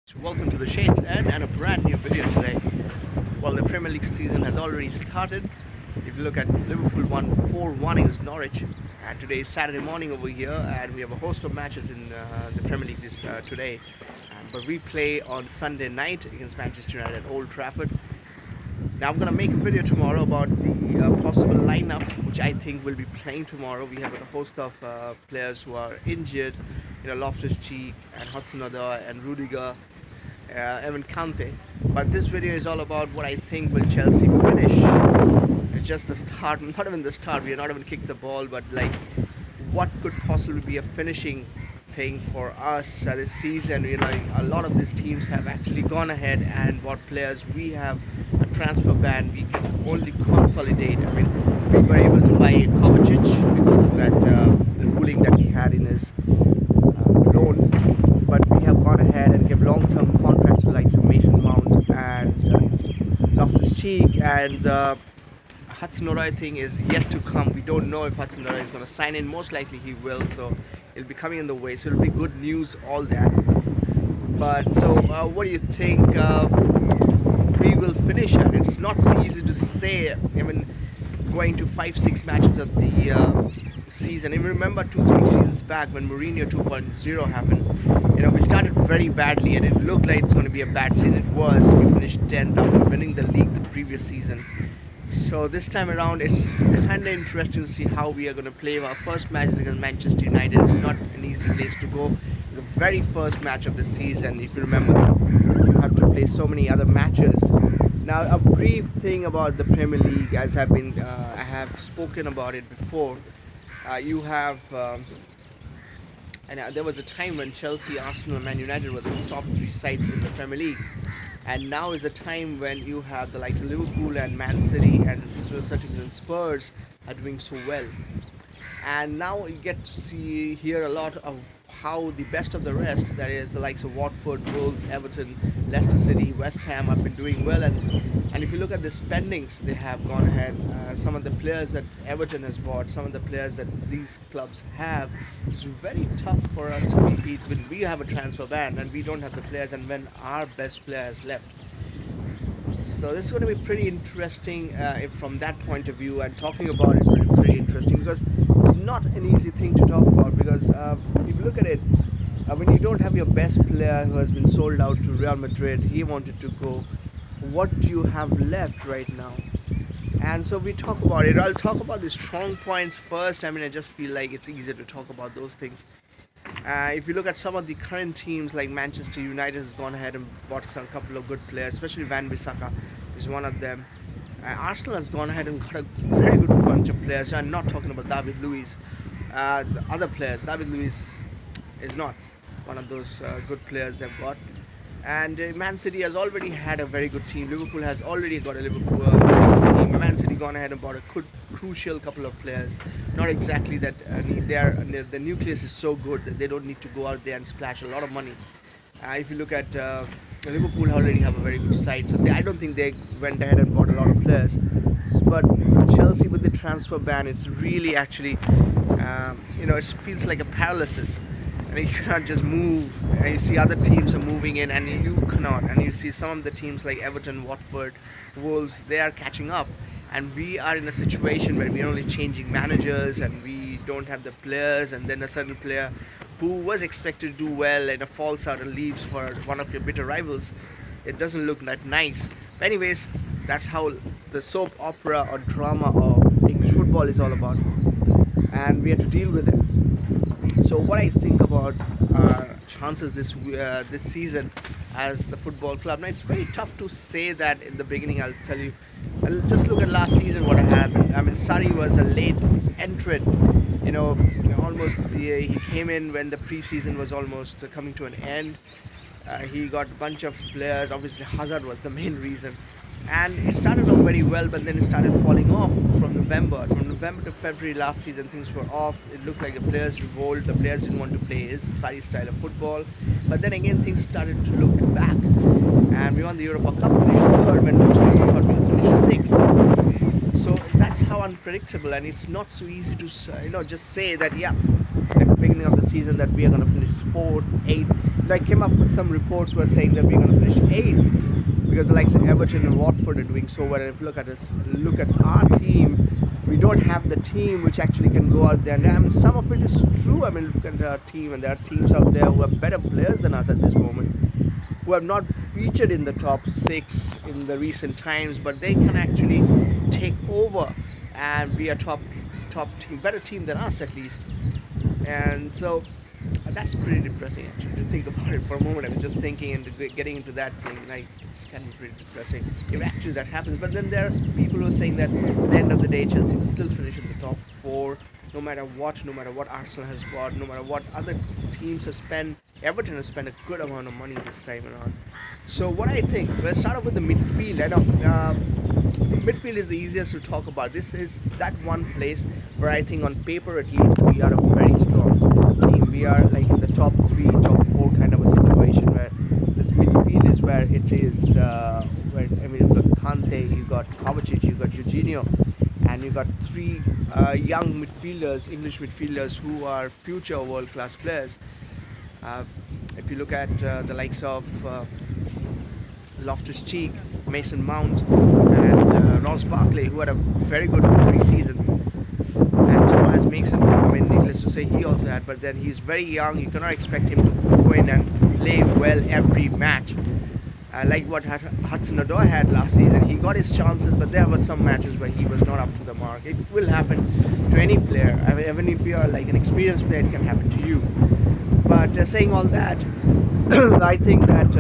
So welcome to the Shades and a brand new video today. Well, the Premier League season has already started. If you look at Liverpool won 4-1 against Norwich, and today is Saturday morning over here, and we have a host of matches in the Premier League today. But we play on Sunday night against Manchester United at Old Trafford. Now I'm gonna make a video tomorrow about the possible lineup, which I think will be playing tomorrow. We have a host of players who are injured, Loftus-Cheek and Hudson-Odoi and Rudiger, even Kante. But this video is all about what I think will Chelsea finish. It's just the start, not even the start. We are not even kicked the ball, but like what could possibly be a finishing thing for us this season. A lot of these teams have actually gone ahead and bought players. We have a transfer ban. We can only consolidate. I mean, we were able to buy Kovacic because of that the ruling that he had in his loan. But we have gone ahead and give long-term contracts to like Mason Mount and Loftus-Cheek, and Hudson-Odoi thing is yet to come. We don't know if Hudson-Odoi is going to sign in. Most likely he will, so it'll be coming in the way. So it'll be good news, all that. But so, what do you think we will finish at? It's not so easy to say. I mean, going to 5-6 matches of the season. And remember 2-3 seasons back when Mourinho 2.0 happened. We started very badly and it looked like it's going to be a bad season. It was. We finished 10th after winning the league the previous season. So this time around, it's kind of interesting to see how we are going to play. Our first match is against Manchester United. It's not an easy place to go. The very first match of the season, if you remember, you have to play so many other matches. Now, a brief thing about the Premier League, as I have spoken about it before. You have, and there was a time when Chelsea, Arsenal, and Man United were the top 3 sides in the Premier League. And now is a time when you have the likes of Liverpool and Man City and to a certain extent Spurs are doing so well. And now you get to hear a lot of how the best of the rest, that is the likes of Watford, Wolves, Everton, Leicester City, West Ham, have been doing well. And if you look at the spendings, they have gone ahead. Some of the players that Everton has bought, some of the players that these clubs have, it's very tough for us to compete when we have a transfer ban and we don't have the players, and when our best players left. So this is going to be pretty interesting from that point of view, and talking about it will be pretty interesting because it's not an easy thing to talk about. Because if you look at it, when you don't have your best player who has been sold out to Real Madrid, he wanted to go, what do you have left right now? And so we talk about it. I'll talk about the strong points first. I mean, I just feel like it's easier to talk about those things. If you look at some of the current teams, like Manchester United has gone ahead and bought a couple of good players, especially Van Bissaka is one of them. Arsenal has gone ahead and got a very good bunch of players. I'm not talking about David Luiz. The other players, David Luiz is not one of those good players they've got. And Man City has already had a very good team. Liverpool has already got a Liverpool team. Man City gone ahead and bought a crucial couple of players. Not exactly that the nucleus is so good that they don't need to go out there and splash a lot of money. If you look at Liverpool, already have a very good side, so I don't think they went ahead and bought a lot of players. But for Chelsea, with the transfer ban, it's really actually, it feels like a paralysis. And you cannot just move, and you see other teams are moving in and you cannot, and you see some of the teams like Everton, Watford, Wolves, they are catching up, and we are in a situation where we're only changing managers and we don't have the players, and then a certain player who was expected to do well and falls out and leaves for one of your bitter rivals. It doesn't look that nice. But anyways, that's how the soap opera or drama of English football is all about, and we have to deal with it. So what I think about our chances this season as the football club. Now it's very tough to say that in the beginning. I'll tell you. I'll just look at last season what happened. I mean, Sarri was a late entrant. He came in when the pre-season was almost coming to an end. He got a bunch of players. Obviously, Hazard was the main reason. And it started off very well, but then it started falling off from November. From November to February last season, things were off. It looked like the players revolted. The players didn't want to play his Sarri style of football. But then again, things started to look back. And we won the Europa Cup, finished third, when most people thought we would finish 6th. So that's how unpredictable, and it's not so easy to just say that, yeah, at the beginning of the season that we are going to finish 4th, 8th. like came up with some reports were saying that we're going to finish eighth because the likes of Everton and Watford are doing so well. And if you look at our team, we don't have the team which actually can go out there. And I mean, some of it is true. I mean, look at our team, and there are teams out there who are better players than us at this moment, who have not featured in the top six in the recent times, but they can actually take over and be a top team, better team than us at least. And so that's pretty depressing actually to think about it for a moment. I was just thinking and getting into that thing, like it's kind of pretty depressing if actually that happens. But then there are people who are saying that at the end of the day, Chelsea will still finish in the top four, no matter what Arsenal has bought, no matter what other teams have spent. Everton has spent a good amount of money this time around. So what I think, let's start off with the midfield. I know midfield is the easiest to talk about. This is that one place where I think on paper at least we are a very strong team. We are like in the top three, top four kind of a situation where this midfield is where it is. Where I mean, you've got Kante, you've got Kovacic, you've got Jorginho, and you've got three young midfielders, English midfielders who are future world-class players. If you look at the likes of Loftus-Cheek, Mason Mount, and Ross Barkley, who had a very good pre-season, and so has Mason. I mean, needless to say, he also had, but then he's very young. You cannot expect him to go in and play well every match. Like what Hudson-Odoi had last season, he got his chances, but there were some matches where he was not up to the mark. It will happen to any player. I mean, even if you are like an experienced player, it can happen to you. But saying all that, I think that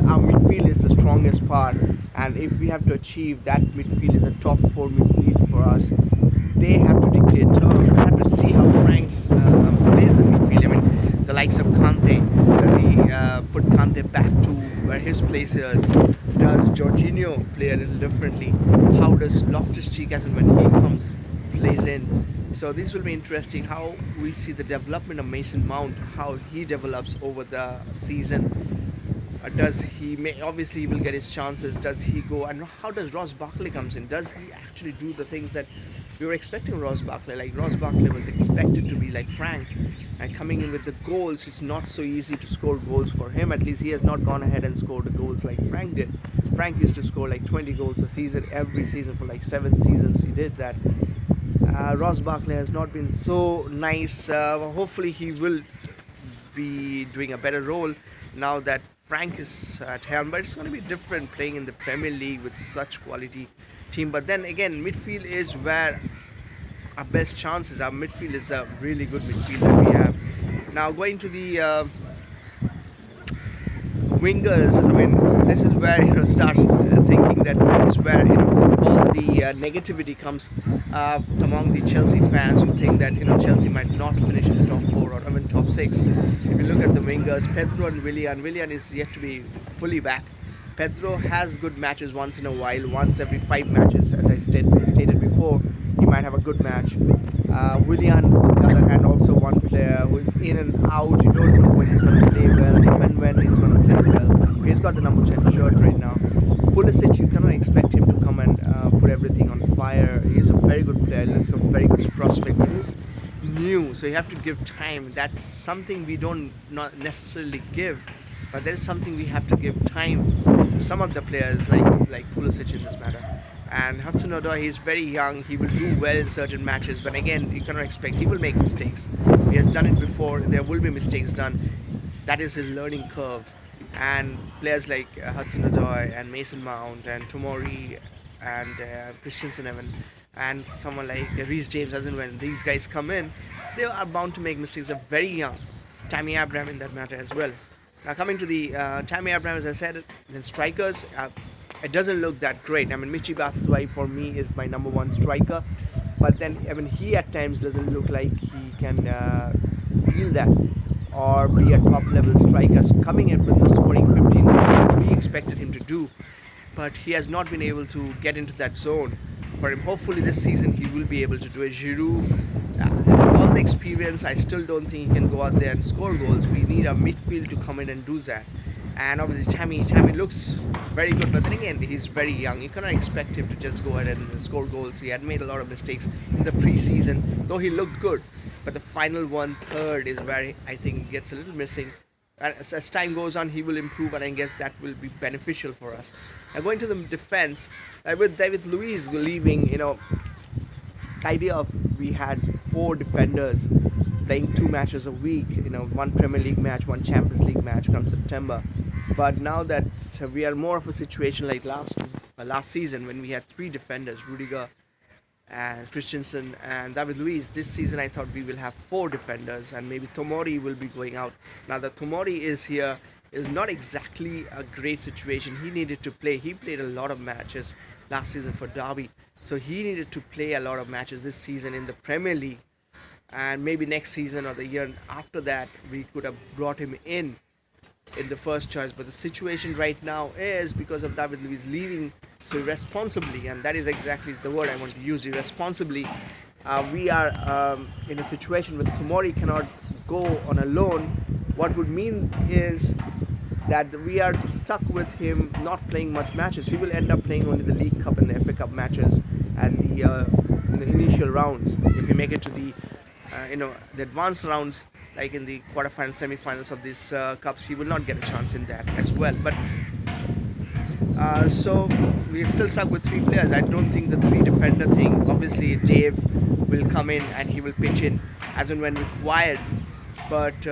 our midfield is the strongest part, and if we have to achieve that midfield is a top four midfield for us, they have to dictate terms. We have to see how Frank's plays the midfield. I mean, the likes of Kante, does he put Kante back to where his place is? Does Jorginho play a little differently? How does Loftus-Cheek, as and when he comes, plays in? So this will be interesting how we see the development of Mason Mount, how he develops over the season. Does he obviously he will get his chances? Does he go, and how does Ross Barkley comes in? Does he actually do the things that we were expecting Ross Barkley? Like Ross Barkley was expected to be like Frank, and coming in with the goals, it's not so easy to score goals for him. At least he has not gone ahead and scored the goals like Frank did. Frank used to score like 20 goals a season, every season for like 7 seasons he did that. Ross Barkley has not been so nice. Hopefully he will be doing a better role now that Frank is at helm, but it's going to be different playing in the Premier League with such quality team. But then again, midfield is where our best chances. Our midfield is a really good midfield that we have. Now going to the wingers, I mean, this is where starts thinking that is where all the negativity comes among the Chelsea fans who think that Chelsea might not finish in the top four or even top six. If you look at the wingers, Pedro and Willian is yet to be fully back. Pedro has good matches once in a while, once every 5 matches, as I stated before. He might have a good match. Willian, on the other hand, also one player who is in and out. You don't know when he's going to play well, if and when he's going to play well. He's got the number 10 shirt right now. Pulisic, you cannot expect him to come and put everything on fire. He's a very good player, he's a very good prospect, but he's new, so you have to give time. That's something we don't not necessarily give, but there is something we have to give time to some of the players like Pulisic in this matter. And Hudson-Odoi, he's very young, he will do well in certain matches, but again, you cannot expect, he will make mistakes. He has done it before, there will be mistakes done. That is his learning curve. And players like Hudson-Odoi and Mason Mount and Tomori and Christensen even, and someone like Reece James, as and when these guys come in, they are bound to make mistakes. They're very young. Tammy Abraham in that matter as well. Now coming to the Tammy Abraham, as I said, then strikers, it doesn't look that great. I mean, Michy Batshuayi for me is my number 1 striker, but then I mean he at times doesn't look like he can deal that or be a top level striker, coming in with the scoring 15 goals which we expected him to do, but he has not been able to get into that zone. For him, hopefully this season he will be able to do it. Giroud, all the experience, I still don't think he can go out there and score goals. We need a midfield to come in and do that. And obviously Tammy looks very good, but then again he's very young. You cannot expect him to just go ahead and score goals. He had made a lot of mistakes in the pre-season, though he looked good. but the final one third is where I think gets a little missing. And as time goes on, he will improve, and I guess that will be beneficial for us. Now, going to the defense, with David Luiz leaving, the idea of we had four defenders playing two matches a week, one Premier League match, one Champions League match come September. But now that we are more of a situation like last season when we had three defenders, Rudiger and Christensen and David Luiz. This season I thought we will have four defenders, and maybe Tomori will be going out. Now that Tomori is here is not exactly a great situation. He needed to play. He played a lot of matches last season for Derby. So he needed to play a lot of matches this season in the Premier League. And maybe next season or the year after that, we could have brought him in the first choice. But the situation right now is because of David Luiz leaving so irresponsibly, and that is exactly the word I want to use, irresponsibly. We are in a situation where Tomori cannot go on a loan. What would mean is that we are stuck with him not playing much matches. He will end up playing only the League Cup and the FA Cup matches and in the initial rounds. If we make it to the the advanced rounds, like in the quarterfinals, semi-finals of these cups, he will not get a chance in that as well. But so we're still stuck with three players. I don't think the three defender thing. Obviously, Dave will come in and he will pitch in as and when required. But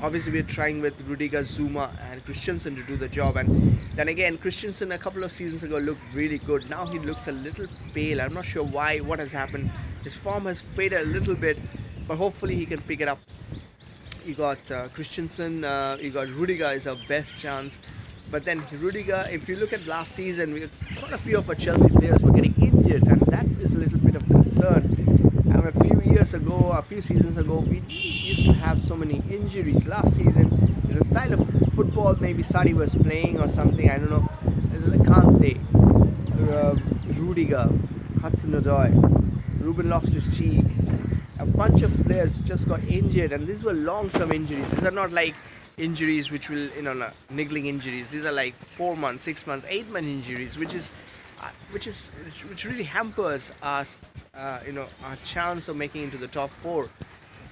obviously, we're trying with Rudiger, Zuma, and Christensen to do the job. And then again, Christensen a couple of seasons ago looked really good. Now he looks a little pale. I'm not sure why. What has happened? His form has faded a little bit, but hopefully he can pick it up. You got Christensen. You got Rudiger is our best chance. But then Rudiger, if you look at last season, quite a few of our Chelsea players were getting injured, and that is a little bit of concern. And a few seasons ago, we used to have so many injuries. Last season, the style of football maybe Sadi was playing or something, I don't know. Kante, Rudiger, Hudson-Odoi, Ruben Loftus-Cheek, a bunch of players just got injured, and these were long-term injuries. These are not like injuries which will, niggling injuries. These are like 4 months, 6 months, 8-month injuries, which really hampers us, our chance of making into the top four.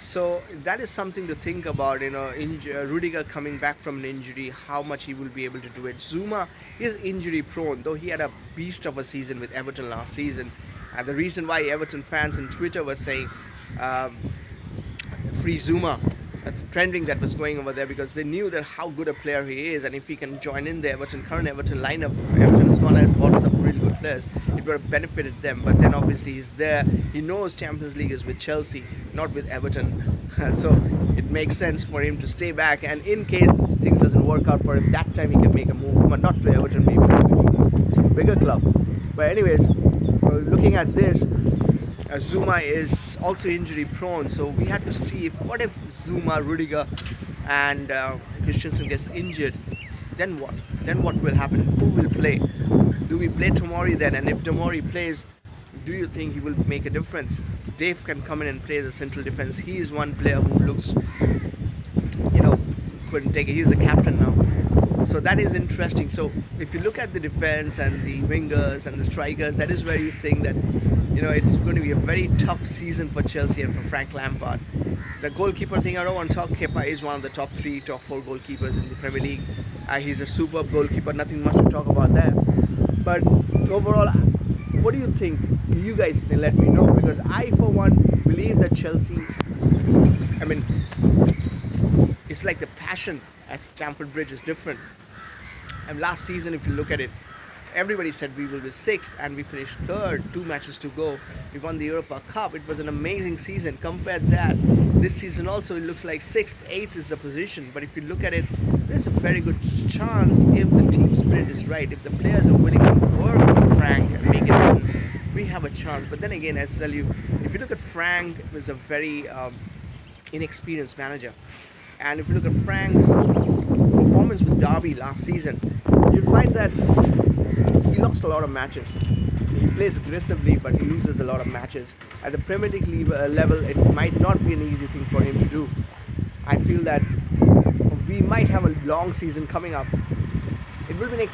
So that is something to think about. Rudiger coming back from an injury, how much he will be able to do it. Zuma is injury prone, though he had a beast of a season with Everton last season. And the reason why Everton fans on Twitter were saying free Zuma, trending that was going over there, because they knew that how good a player he is, and if he can join in the current Everton lineup, Everton has gone and bought some really good players, it would have benefited them. But then obviously he's there, he knows Champions League is with Chelsea, not with Everton, so it makes sense for him to stay back, and in case things doesn't work out for him, that time he can make a move, but not to Everton, maybe some bigger club. But anyways, looking at this, Zuma is also injury prone, so we had to see what if Zuma, Rudiger and Christensen gets injured, then what? Then what will happen? Who will play? Do we play Tomori then? And if Tomori plays, do you think he will make a difference? Dave can come in and play the central defense. He is one player who looks, couldn't take it. He's the captain now. So that is interesting. So if you look at the defense and the wingers and the strikers, that is where you think that it's going to be a very tough season for Chelsea and for Frank Lampard. The goalkeeper thing, I don't want to talk. Kepa is one of the top 3, top 4 goalkeepers in the Premier League. He's a superb goalkeeper, nothing much to talk about there. But overall, what do you think? You guys let me know, because I, for one, believe that Chelsea, it's like the passion at Stamford Bridge is different. And last season, if you look at it, everybody said we will be 6th, and we finished 3rd, 2 matches to go. We won the Europa Cup. It was an amazing season. Compare that. This season also, it looks like 6th, 8th is the position. But if you look at it, there's a very good chance, if the team spirit is right, if the players are willing to work with Frank and make it happen, we have a chance. But then again, I tell you, if you look at Frank, he was a very inexperienced manager. And if you look at Frank's performance with Derby last season, you'll find that he lost a lot of matches. He plays aggressively, but he loses a lot of matches. At the Premier League level, it might not be an easy thing for him to do. I feel that we might have a long season coming up, it will be an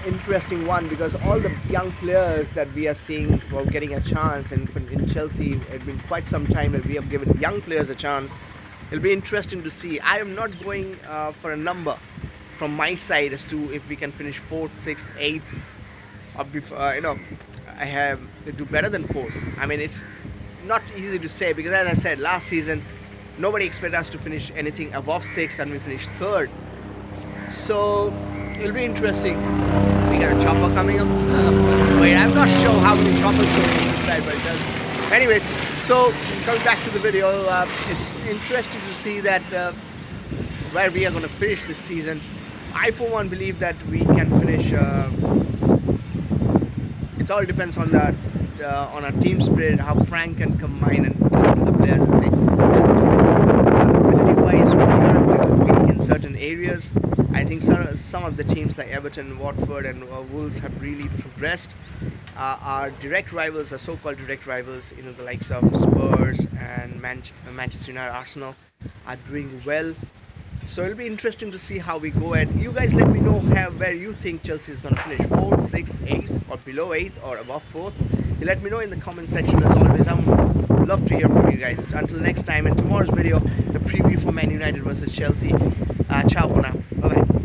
interesting one, because all the young players that we are seeing were getting a chance, and in Chelsea it's been quite some time that we have given young players a chance. It'll be interesting to see. I am not going for a number from my side as to if we can finish 4th, 6th, 8th, or before, I have to do better than 4th. I mean, it's not easy to say, because as I said, last season nobody expected us to finish anything above 6th, and we finished 3rd. So it'll be interesting. We got a chopper coming up. Wait, I'm not sure how many choppers go on this side, but it does. Anyways, so coming back to the video, it's interesting to see that where we are going to finish this season. I for one believe that we can finish. It all depends on that, on our team spirit, how Frank can combine and talk to the players and say, let's do it. Ability-wise, we are weak in certain areas. I think some of the teams like Everton, Watford and Wolves have really progressed. Our direct rivals, our so-called direct rivals, the likes of Spurs and Manchester United, Arsenal, are doing well. So it'll be interesting to see how we go, and you guys let me know where you think Chelsea is going to finish, 4th, 6th, 8th, or below 8th, or above 4th. You let me know in the comment section. As always, I would love to hear from you guys. Until next time, in tomorrow's video, the preview for Man United versus Chelsea. Ciao for now. Bye bye.